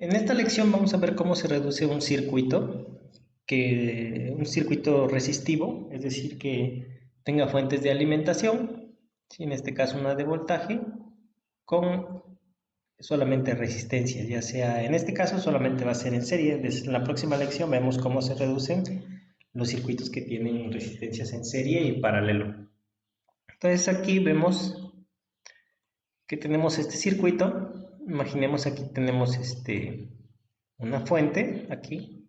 En esta lección vamos a ver cómo se reduce un circuito resistivo, es decir, que tenga fuentes de alimentación, en este caso una de voltaje, con solamente resistencia, ya sea, en este caso solamente va a ser en serie. En la próxima lección vemos cómo se reducen los circuitos que tienen resistencias en serie y paralelo. Entonces aquí vemos que tenemos este circuito. Imaginemos aquí tenemos una fuente aquí,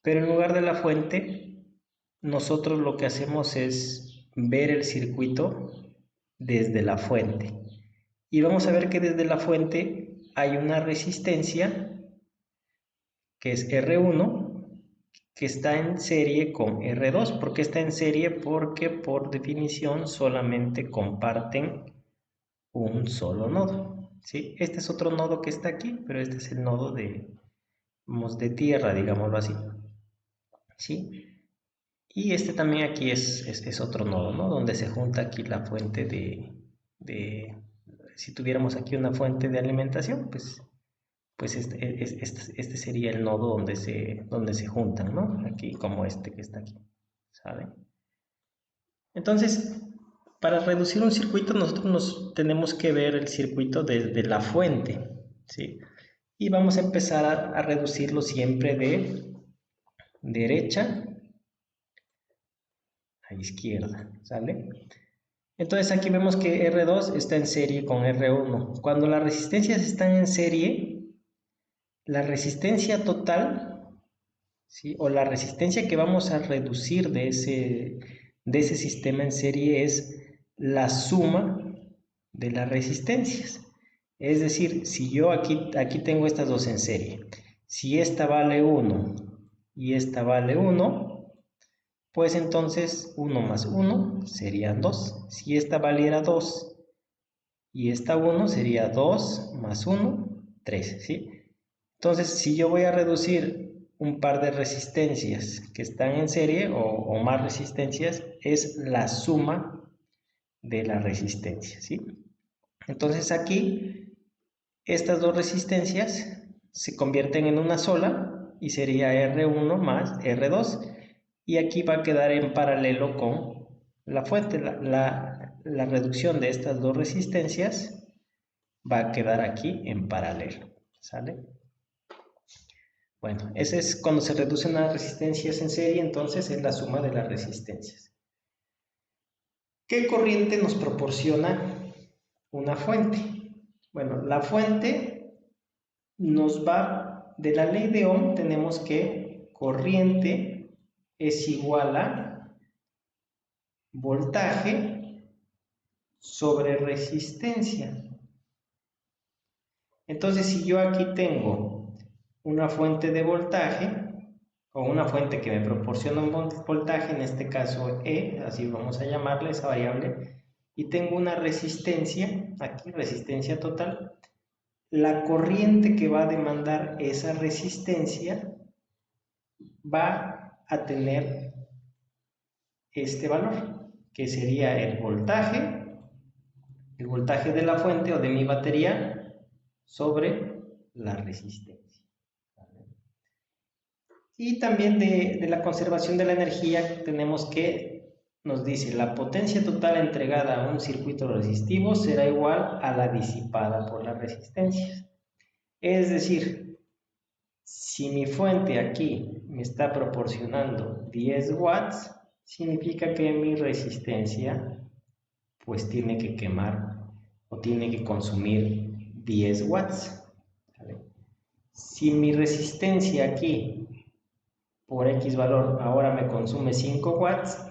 pero en lugar de la fuente nosotros lo que hacemos es ver el circuito desde la fuente, y vamos a ver que desde la fuente hay una resistencia que es R1, que está en serie con R2. ¿Por qué está en serie? Porque por definición solamente comparten un solo nodo, ¿sí? Este es otro nodo que está aquí, pero este es el nodo de tierra, digámoslo así, ¿sí? Y este también aquí es otro nodo, ¿no? Donde se junta aquí la fuente si tuviéramos aquí una fuente de alimentación, pues este sería el nodo donde se juntan, ¿no? Aquí como este que está aquí, ¿sabe? Entonces, para reducir un circuito nosotros nos tenemos que ver el circuito desde la fuente, ¿sí? Y vamos a empezar a reducirlo siempre de derecha a izquierda, ¿sale? Entonces aquí vemos que R2 está en serie con R1. Cuando las resistencias están en serie, la resistencia total, ¿sí? O la resistencia que vamos a reducir de ese sistema en serie es la suma de las resistencias. Es decir, si yo aquí tengo estas dos en serie, si esta vale 1 y esta vale 1, pues entonces 1 más 1 serían 2. Si esta valiera 2 y esta 1, sería 2 más 1, 3, ¿sí? Entonces, si yo voy a reducir un par de resistencias que están en serie o más resistencias, es la suma de la resistencia, ¿sí? Entonces aquí estas dos resistencias se convierten en una sola y sería R1 más R2, y aquí va a quedar en paralelo con la fuente. La reducción de estas dos resistencias va a quedar aquí en paralelo, ¿sale? Bueno, ese es cuando se reducen las resistencias en serie, entonces es la suma de las resistencias. ¿Qué corriente nos proporciona una fuente? Bueno, la fuente nos va, de la ley de Ohm tenemos que corriente es igual a voltaje sobre resistencia. Entonces, si yo aquí tengo una fuente de voltaje, o una fuente que me proporciona un voltaje, en este caso E, así vamos a llamarle esa variable, y tengo una resistencia, aquí resistencia total, la corriente que va a demandar esa resistencia va a tener este valor, que sería el voltaje de la fuente o de mi batería sobre la resistencia. Y también de la conservación de la energía tenemos que, nos dice, la potencia total entregada a un circuito resistivo será igual a la disipada por las resistencias. Es decir, si mi fuente aquí me está proporcionando 10 watts, significa que mi resistencia pues tiene que quemar o tiene que consumir 10 watts. ¿Vale? Si mi resistencia aquí por X valor ahora me consume 5 watts,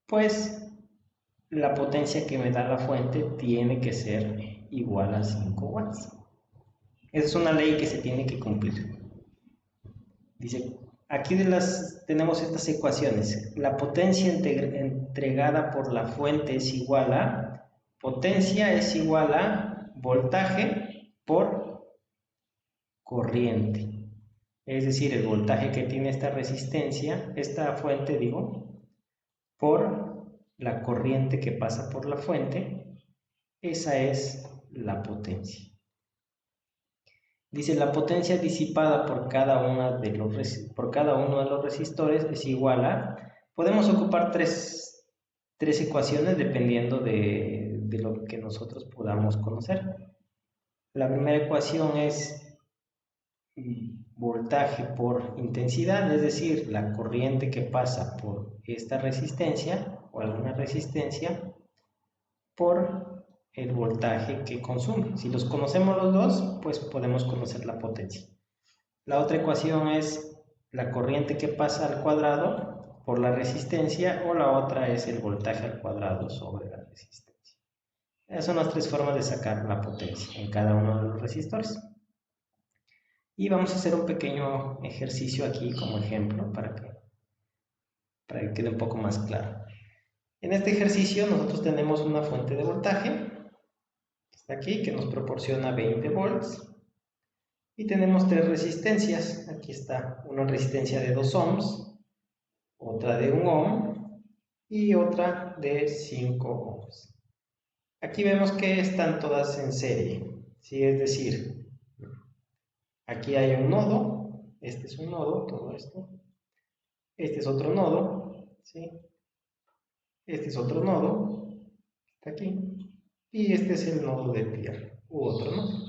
pues la potencia que me da la fuente tiene que ser igual a 5 watts. Esa es una ley que se tiene que cumplir. Dice, aquí tenemos estas ecuaciones. La potencia entregada por la fuente es igual a, potencia es igual a voltaje por corriente. Es decir, el voltaje que tiene esta resistencia, esta fuente, digo, por la corriente que pasa por la fuente, esa es la potencia. Dice la potencia disipada por cada uno de los resistores es igual a... Podemos ocupar tres ecuaciones dependiendo de lo que nosotros podamos conocer. La primera ecuación es voltaje por intensidad, es decir, la corriente que pasa por esta resistencia o alguna resistencia por el voltaje que consume. Si los conocemos los dos, pues podemos conocer la potencia. La otra ecuación es la corriente que pasa al cuadrado por la resistencia, o la otra es el voltaje al cuadrado sobre la resistencia. Esas son las tres formas de sacar la potencia en cada uno de los resistores. Y vamos a hacer un pequeño ejercicio aquí como ejemplo para que quede un poco más claro. En este ejercicio nosotros tenemos una fuente de voltaje, que está aquí, que nos proporciona 20 volts. Y tenemos tres resistencias. Aquí está una resistencia de 2 ohms, otra de 1 ohm y otra de 5 ohms. Aquí vemos que están todas en serie, ¿sí? Es decir, aquí hay un nodo, este es un nodo, todo esto. Este es otro nodo, ¿sí? Este es otro nodo, está aquí. Y este es el nodo de Pierre, u otro nodo.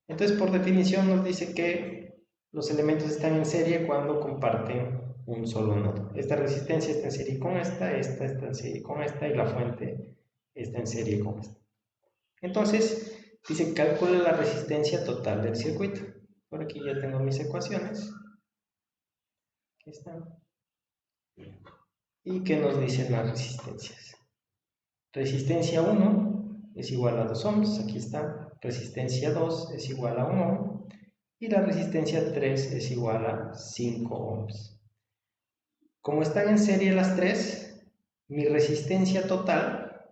Entonces, por definición nos dice que los elementos están en serie cuando comparten un solo nodo. Esta resistencia está en serie con esta está en serie con esta y la fuente está en serie con esta. Entonces, dice calcula la resistencia total del circuito. Por aquí ya tengo mis ecuaciones. Aquí están. ¿Y qué nos dicen las resistencias? Resistencia 1 es igual a 2 ohms, aquí está. Resistencia 2 es igual a 1 ohm. Y la resistencia 3 es igual a 5 ohms. Como están en serie las tres, mi resistencia total,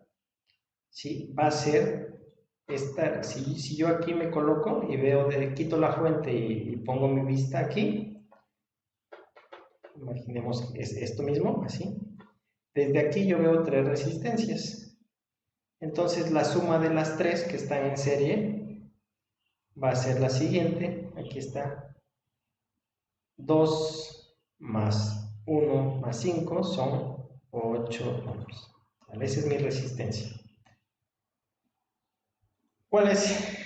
¿sí?, va a ser esta. Si yo aquí me coloco y veo, quito la fuente y pongo mi vista aquí, imaginemos es esto mismo, así. Desde aquí yo veo tres resistencias. Entonces la suma de las tres que están en serie va a ser la siguiente. Aquí está. 2 más 1 más 5 son 8 ohms. ¿Vale? Esa es mi resistencia. ¿Cuál es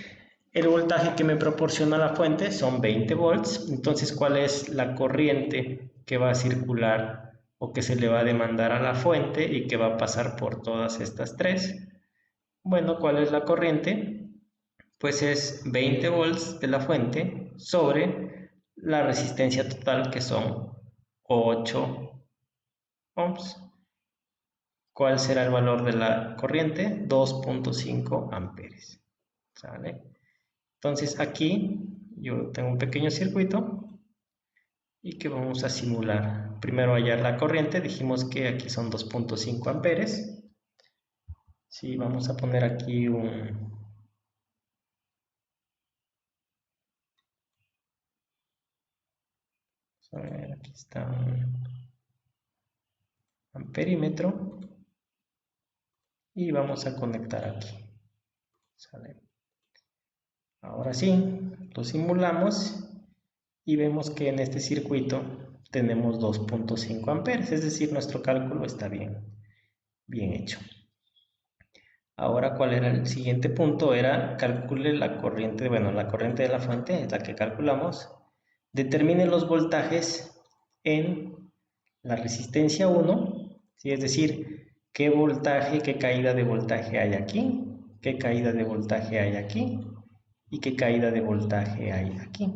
el voltaje que me proporciona la fuente? Son 20 volts. Entonces, ¿cuál es la corriente que va a circular o que se le va a demandar a la fuente y que va a pasar por todas estas tres? Bueno, ¿cuál es la corriente? Pues es 20 volts de la fuente sobre la resistencia total, que son 8 ohms. ¿Cuál será el valor de la corriente? 2.5 amperes. ¿Sale? Entonces aquí yo tengo un pequeño circuito y que vamos a simular. Primero hallar la corriente, dijimos que aquí son 2.5 amperes. Sí, vamos a poner aquí un... A ver, aquí está un amperímetro. Y vamos a conectar aquí. ¿Sale? Ahora sí, lo simulamos y vemos que en este circuito tenemos 2.5 amperes, es decir, nuestro cálculo está bien hecho. Ahora, ¿cuál era el siguiente punto? Era calcule la corriente, bueno, la corriente de la fuente es la que calculamos. Determine los voltajes en la resistencia 1, ¿sí? Es decir, qué voltaje, qué caída de voltaje hay aquí, qué caída de voltaje hay aquí y qué caída de voltaje hay aquí.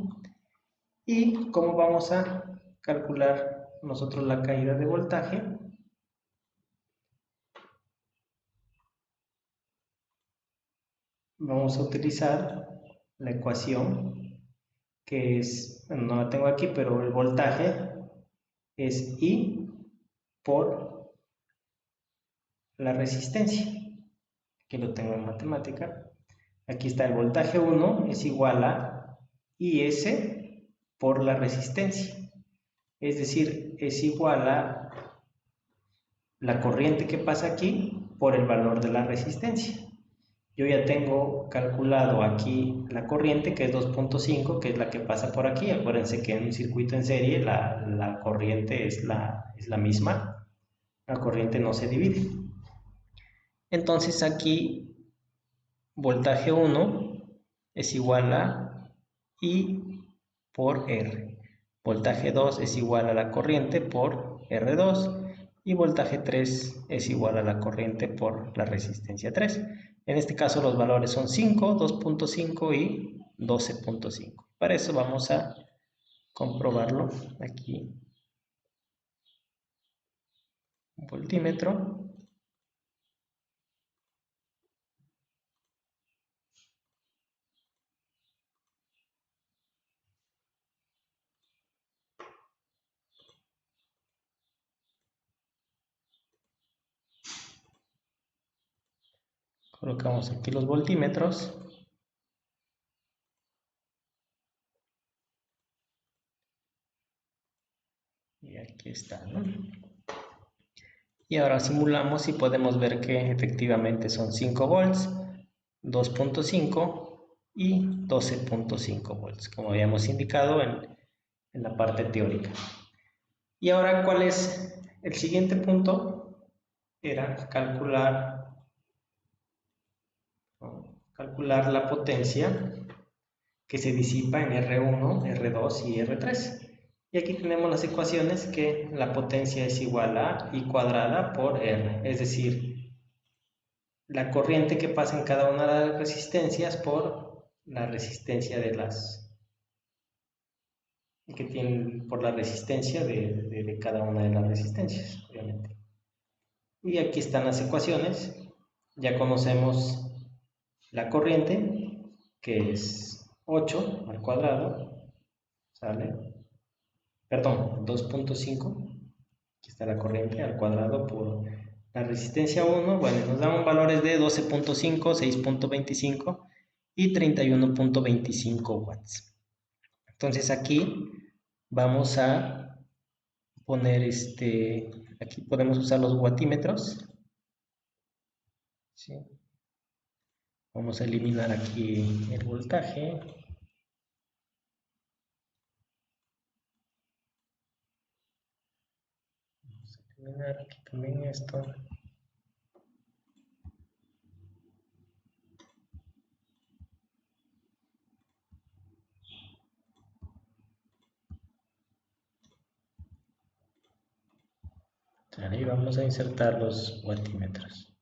¿Y cómo vamos a calcular nosotros la caída de voltaje? Vamos a utilizar la ecuación que es, bueno, no la tengo aquí, pero el voltaje es I por la resistencia. Aquí lo tengo en matemática. Aquí está el voltaje 1 es igual a IS por la resistencia. Es decir, es igual a la corriente que pasa aquí por el valor de la resistencia. yo ya tengo calculado aquí la corriente, que es 2.5, que es la que pasa por aquí. Acuérdense que en un circuito en serie la corriente es la misma, la corriente no se divide. Entonces aquí voltaje 1 es igual a I por R. Voltaje 2 es igual a la corriente por R2 y voltaje 3 es igual a la corriente por la resistencia 3. En este caso los valores son 5, 2.5 y 12.5. Para eso vamos a comprobarlo aquí. Un voltímetro. Colocamos aquí los voltímetros. Y aquí está, ¿no? Y ahora simulamos y podemos ver que efectivamente son 5 volts, 2.5 y 12.5 volts, como habíamos indicado en la parte teórica. Y ahora, ¿cuál es el siguiente punto? Era calcular la potencia que se disipa en R1, R2 y R3. Y aquí tenemos las ecuaciones que la potencia es igual a I cuadrada por R, es decir, la corriente que pasa en cada una de las resistencias por la resistencia que tienen por la resistencia de cada una de las resistencias, obviamente. Y aquí están las ecuaciones. Ya conocemos la corriente, que es 8 al cuadrado, ¿sale? Perdón, 2.5. Aquí está la corriente al cuadrado por la resistencia 1. Bueno, nos dan valores de 12.5, 6.25 y 31.25 watts. Entonces aquí vamos a poner aquí podemos usar los watímetros. ¿Sí? Vamos a eliminar aquí el voltaje. Vamos a eliminar aquí también esto. Ahí vamos a insertar los watímetros.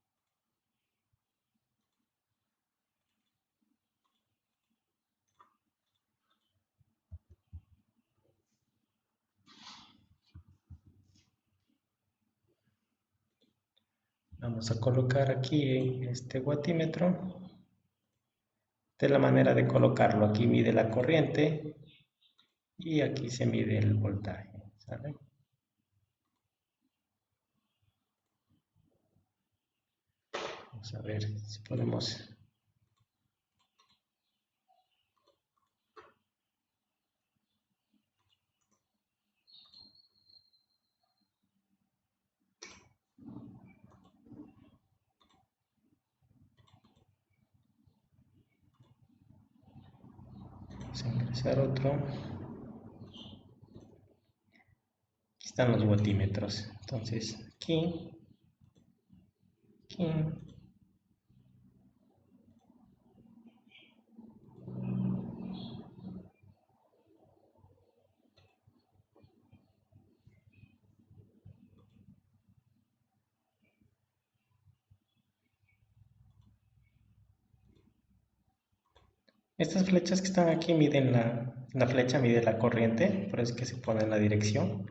Vamos a colocar aquí este watímetro de la manera de colocarlo. Aquí mide la corriente y aquí se mide el voltaje, ¿sale? Vamos a ver si podemos. Vamos a ingresar otro. Aquí están los voltímetros. Entonces, aquí. Estas flechas que están aquí miden la flecha mide la corriente, por eso es que se pone en la dirección.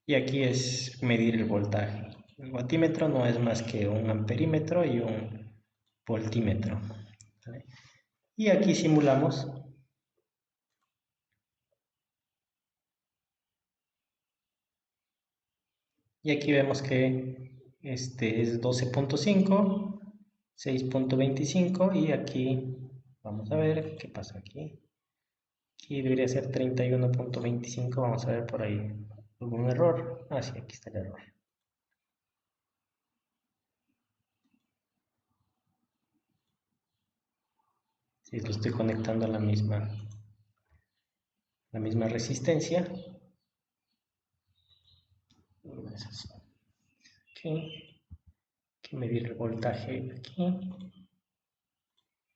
Y aquí es medir el voltaje. El watímetro no es más que un amperímetro y un voltímetro, ¿vale? Y aquí simulamos. Y aquí vemos que este es 12.5, 6.25 y aquí vamos a ver qué pasa aquí. Aquí debería ser 31.25, vamos a ver por ahí algún error. Ah, sí, aquí está el error. Si lo estoy conectando a la misma resistencia. Aquí, que medir el voltaje aquí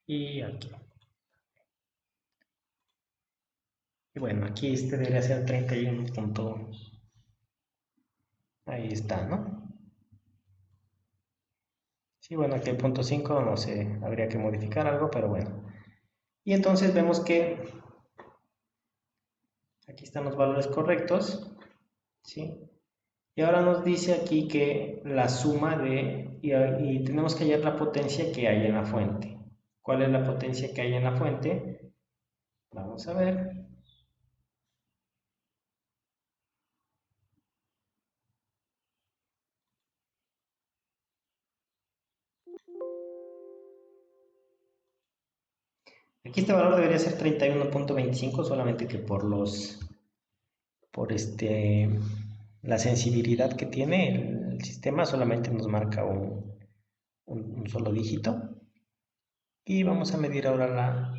y aquí. Y bueno, aquí este debería ser 31 punto. Ahí está, ¿no? Sí, bueno, aquí el punto 5, no sé, habría que modificar algo, pero bueno. Y entonces vemos que aquí están los valores correctos, ¿sí? Y ahora nos dice aquí que la suma de, y tenemos que hallar la potencia que hay en la fuente. ¿Cuál es la potencia que hay en la fuente? Vamos a ver. Aquí este valor debería ser 31.25, solamente que por la sensibilidad que tiene el sistema solamente nos marca un solo dígito. Y vamos a medir ahora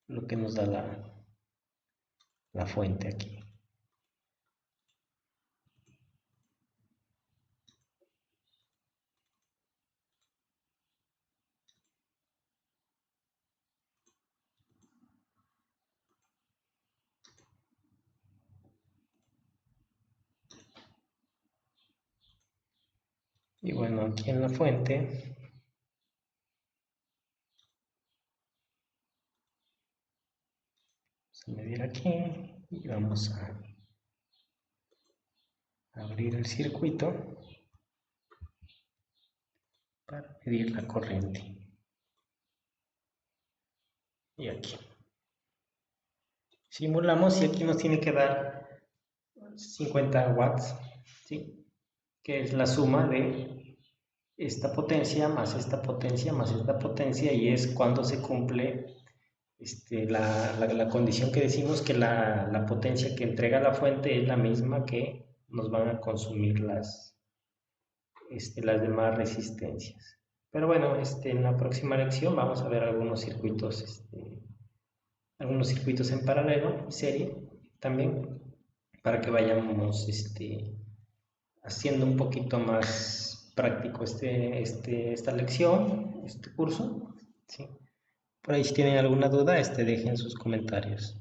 lo que nos da la fuente aquí. Y bueno, aquí en la fuente vamos a medir aquí y vamos a abrir el circuito para medir la corriente. Y aquí. Simulamos y aquí nos tiene que dar 50 watts, ¿sí? Que es la suma de esta potencia más esta potencia más esta potencia, y es cuando se cumple la condición que decimos que la potencia que entrega la fuente es la misma que nos van a consumir las demás resistencias. Pero bueno, en la próxima lección vamos a ver algunos circuitos en paralelo, serie también, para que vayamos haciendo un poquito más práctico esta lección, este curso, ¿sí? Por ahí si tienen alguna duda, dejen sus comentarios.